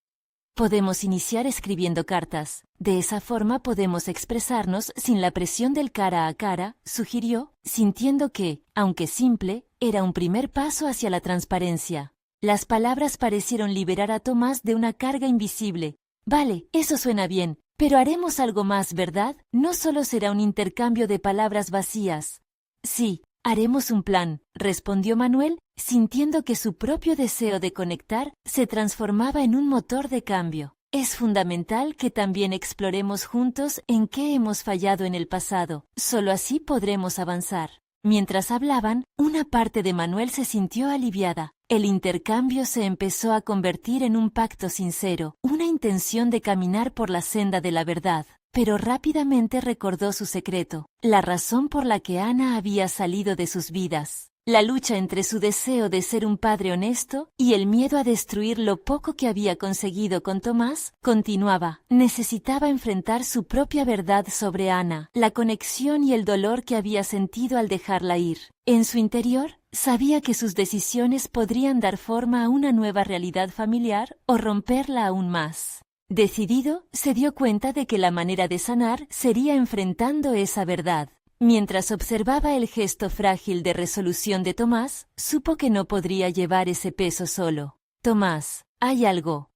Podemos iniciar escribiendo cartas. De esa forma podemos expresarnos sin la presión del cara a cara, sugirió, sintiendo que, aunque simple, era un primer paso hacia la transparencia. Las palabras parecieron liberar a Tomás de una carga invisible. Vale, eso suena bien, pero haremos algo más, ¿verdad? No solo será un intercambio de palabras vacías. Sí, haremos un plan, respondió Manuel, sintiendo que su propio deseo de conectar se transformaba en un motor de cambio. Es fundamental que también exploremos juntos en qué hemos fallado en el pasado. Solo así podremos avanzar. Mientras hablaban, una parte de Manuel se sintió aliviada. El intercambio se empezó a convertir en un pacto sincero, una intención de caminar por la senda de la verdad. Pero rápidamente recordó su secreto, la razón por la que Ana había salido de sus vidas. La lucha entre su deseo de ser un padre honesto y el miedo a destruir lo poco que había conseguido con Tomás continuaba. Necesitaba enfrentar su propia verdad sobre Ana, la conexión y el dolor que había sentido al dejarla ir. En su interior, sabía que sus decisiones podrían dar forma a una nueva realidad familiar o romperla aún más. Decidido, se dio cuenta de que la manera de sanar sería enfrentando esa verdad. Mientras observaba el gesto frágil de resolución de Tomás, supo que no podría llevar ese peso solo. Tomás, hay algo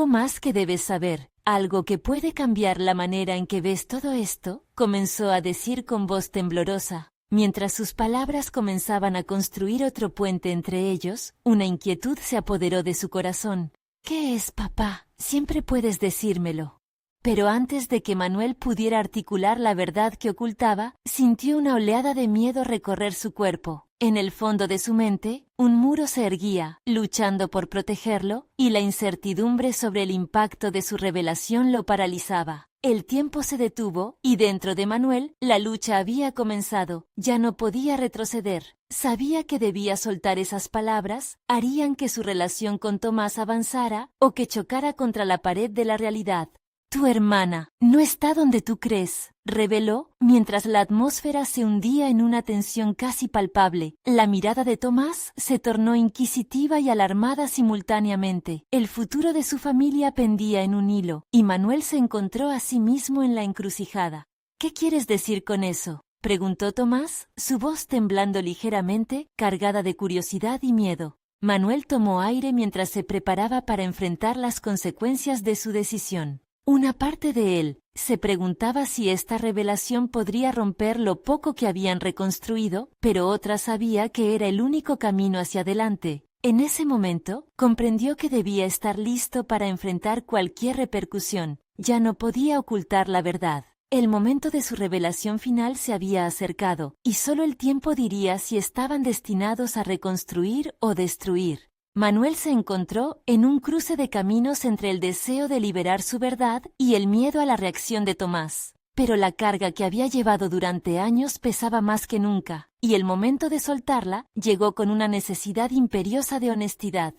más que debes saber, algo que puede cambiar la manera en que ves todo esto, comenzó a decir con voz temblorosa. Mientras sus palabras comenzaban a construir otro puente entre ellos, una inquietud se apoderó de su corazón. ¿Qué es, papá? Siempre puedes decírmelo. Pero antes de que Manuel pudiera articular la verdad que ocultaba, sintió una oleada de miedo recorrer su cuerpo. En el fondo de su mente, un muro se erguía, luchando por protegerlo, y la incertidumbre sobre el impacto de su revelación lo paralizaba. El tiempo se detuvo, y dentro de Manuel, la lucha había comenzado. Ya no podía retroceder. Sabía que debía soltar esas palabras, harían que su relación con Tomás avanzara, o que chocara contra la pared de la realidad. Tu hermana no está donde tú crees, reveló, mientras la atmósfera se hundía en una tensión casi palpable. La mirada de Tomás se tornó inquisitiva y alarmada simultáneamente. El futuro de su familia pendía en un hilo, y Manuel se encontró a sí mismo en la encrucijada. ¿Qué quieres decir con eso?, preguntó Tomás, su voz temblando ligeramente, cargada de curiosidad y miedo. Manuel tomó aire mientras se preparaba para enfrentar las consecuencias de su decisión. Una parte de él se preguntaba si esta revelación podría romper lo poco que habían reconstruido, pero otra sabía que era el único camino hacia adelante. En ese momento, comprendió que debía estar listo para enfrentar cualquier repercusión. Ya no podía ocultar la verdad. El momento de su revelación final se había acercado, y solo el tiempo diría si estaban destinados a reconstruir o destruir. Manuel se encontró en un cruce de caminos entre el deseo de liberar su verdad y el miedo a la reacción de Tomás. Pero la carga que había llevado durante años pesaba más que nunca, y el momento de soltarla llegó con una necesidad imperiosa de honestidad.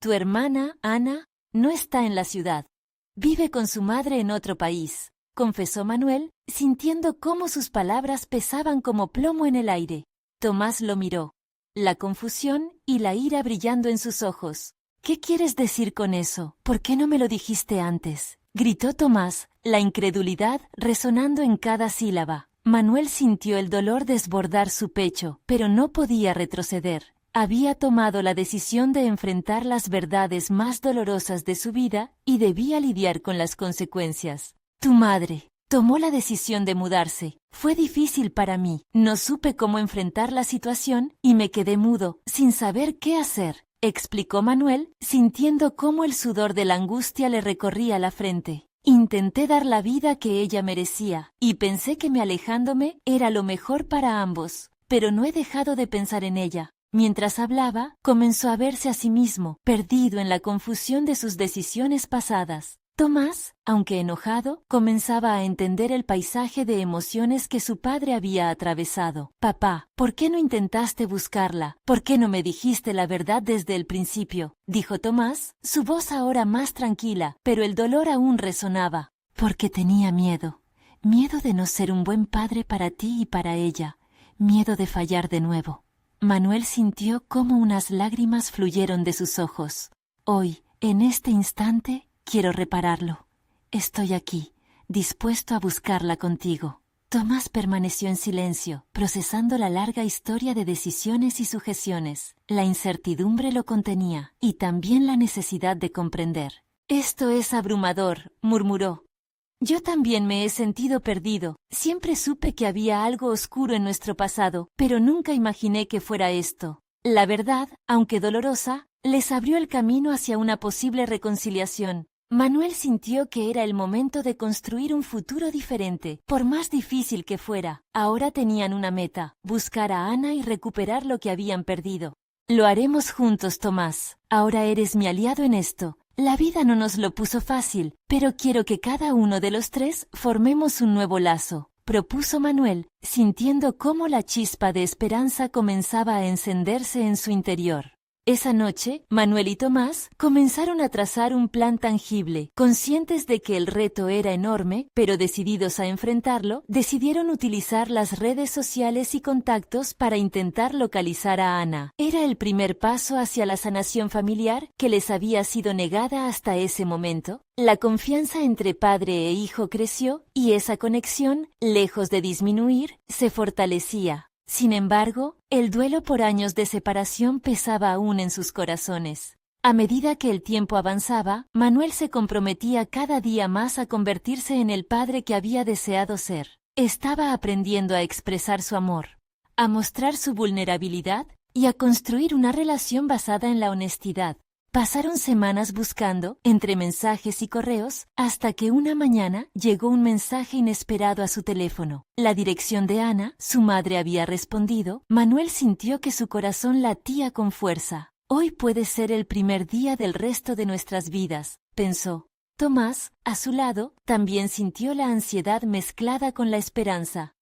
Tu hermana, Ana, no está en la ciudad. Vive con su madre en otro país, confesó Manuel, sintiendo cómo sus palabras pesaban como plomo en el aire. Tomás lo miró, la confusión y la ira brillando en sus ojos. ¿Qué quieres decir con eso? ¿Por qué no me lo dijiste antes?, gritó Tomás, la incredulidad resonando en cada sílaba. Manuel sintió el dolor desbordar su pecho, pero no podía retroceder. Había tomado la decisión de enfrentar las verdades más dolorosas de su vida y debía lidiar con las consecuencias. Tu madre tomó la decisión de mudarse. Fue difícil para mí. No supe cómo enfrentar la situación y me quedé mudo, sin saber qué hacer, explicó Manuel, sintiendo cómo el sudor de la angustia le recorría la frente. Intenté dar la vida que ella merecía, y pensé que alejándome era lo mejor para ambos, pero no he dejado de pensar en ella. Mientras hablaba, comenzó a verse a sí mismo, perdido en la confusión de sus decisiones pasadas. Tomás, aunque enojado, comenzaba a entender el paisaje de emociones que su padre había atravesado. Papá, ¿por qué no intentaste buscarla? ¿Por qué no me dijiste la verdad desde el principio?, dijo Tomás, su voz ahora más tranquila, pero el dolor aún resonaba. Porque tenía miedo. Miedo de no ser un buen padre para ti y para ella. Miedo de fallar de nuevo. Manuel sintió cómo unas lágrimas fluyeron de sus ojos. Hoy, en este instante, quiero repararlo. Estoy aquí, dispuesto a buscarla contigo. Tomás permaneció en silencio, procesando la larga historia de decisiones y sujeciones. La incertidumbre lo contenía, y también la necesidad de comprender. Esto es abrumador, murmuró. Yo también me he sentido perdido. Siempre supe que había algo oscuro en nuestro pasado, pero nunca imaginé que fuera esto. La verdad, aunque dolorosa, les abrió el camino hacia una posible reconciliación. Manuel sintió que era el momento de construir un futuro diferente, por más difícil que fuera. Ahora tenían una meta: buscar a Ana y recuperar lo que habían perdido. Lo haremos juntos, Tomás. Ahora eres mi aliado en esto. La vida no nos lo puso fácil, pero quiero que cada uno de los tres formemos un nuevo lazo, propuso Manuel, sintiendo cómo la chispa de esperanza comenzaba a encenderse en su interior. Esa noche, Manuel y Tomás comenzaron a trazar un plan tangible. Conscientes de que el reto era enorme, pero decididos a enfrentarlo, decidieron utilizar las redes sociales y contactos para intentar localizar a Ana. Era el primer paso hacia la sanación familiar que les había sido negada hasta ese momento. La confianza entre padre e hijo creció, y esa conexión, lejos de disminuir, se fortalecía. Sin embargo, el duelo por años de separación pesaba aún en sus corazones. A medida que el tiempo avanzaba, Manuel se comprometía cada día más a convertirse en el padre que había deseado ser. Estaba aprendiendo a expresar su amor, a mostrar su vulnerabilidad y a construir una relación basada en la honestidad. Pasaron semanas buscando, entre mensajes y correos, hasta que una mañana llegó un mensaje inesperado a su teléfono. La dirección de Ana, su madre, había respondido. Manuel sintió que su corazón latía con fuerza. Hoy puede ser el primer día del resto de nuestras vidas, pensó. Tomás, a su lado, también sintió la ansiedad mezclada con la esperanza.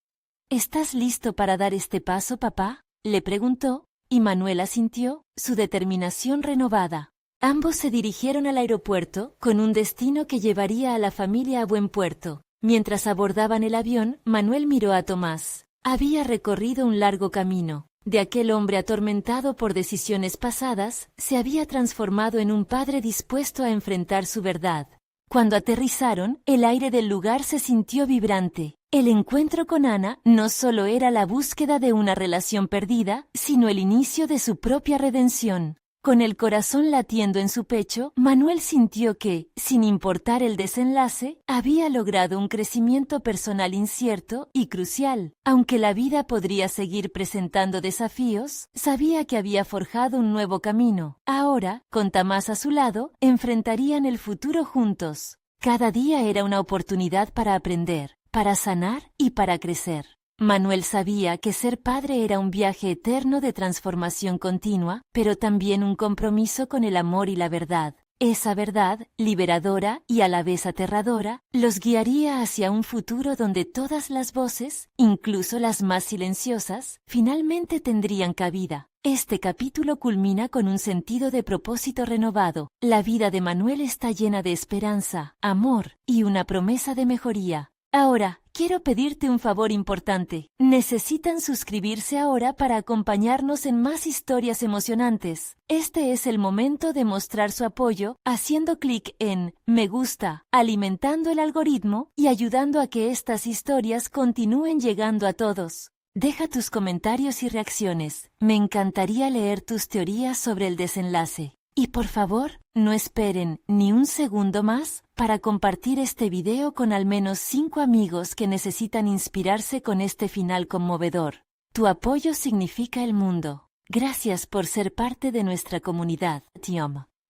¿Estás listo para dar este paso, papá?, le preguntó, y Manuel asintió, su determinación renovada. Ambos se dirigieron al aeropuerto, con un destino que llevaría a la familia a buen puerto. Mientras abordaban el avión, Manuel miró a Tomás. Había recorrido un largo camino. De aquel hombre atormentado por decisiones pasadas, se había transformado en un padre dispuesto a enfrentar su verdad. Cuando aterrizaron, el aire del lugar se sintió vibrante. El encuentro con Ana no solo era la búsqueda de una relación perdida, sino el inicio de su propia redención. Con el corazón latiendo en su pecho, Manuel sintió que, sin importar el desenlace, había logrado un crecimiento personal incierto y crucial. Aunque la vida podría seguir presentando desafíos, sabía que había forjado un nuevo camino. Ahora, con Tomás a su lado, enfrentarían el futuro juntos. Cada día era una oportunidad para aprender, para sanar y para crecer. Manuel sabía que ser padre era un viaje eterno de transformación continua, pero también un compromiso con el amor y la verdad. Esa verdad, liberadora y a la vez aterradora, los guiaría hacia un futuro donde todas las voces, incluso las más silenciosas, finalmente tendrían cabida. Este capítulo culmina con un sentido de propósito renovado. La vida de Manuel está llena de esperanza, amor y una promesa de mejoría. Ahora, quiero pedirte un favor importante. Necesitan suscribirse ahora para acompañarnos en más historias emocionantes. Este es el momento de mostrar su apoyo haciendo clic en Me gusta, alimentando el algoritmo y ayudando a que estas historias continúen llegando a todos. Deja tus comentarios y reacciones. Me encantaría leer tus teorías sobre el desenlace. Y por favor, no esperen ni un segundo más para compartir este video con al menos 5 amigos que necesitan inspirarse con este final conmovedor. Tu apoyo significa el mundo. Gracias por ser parte de nuestra comunidad, Tiom.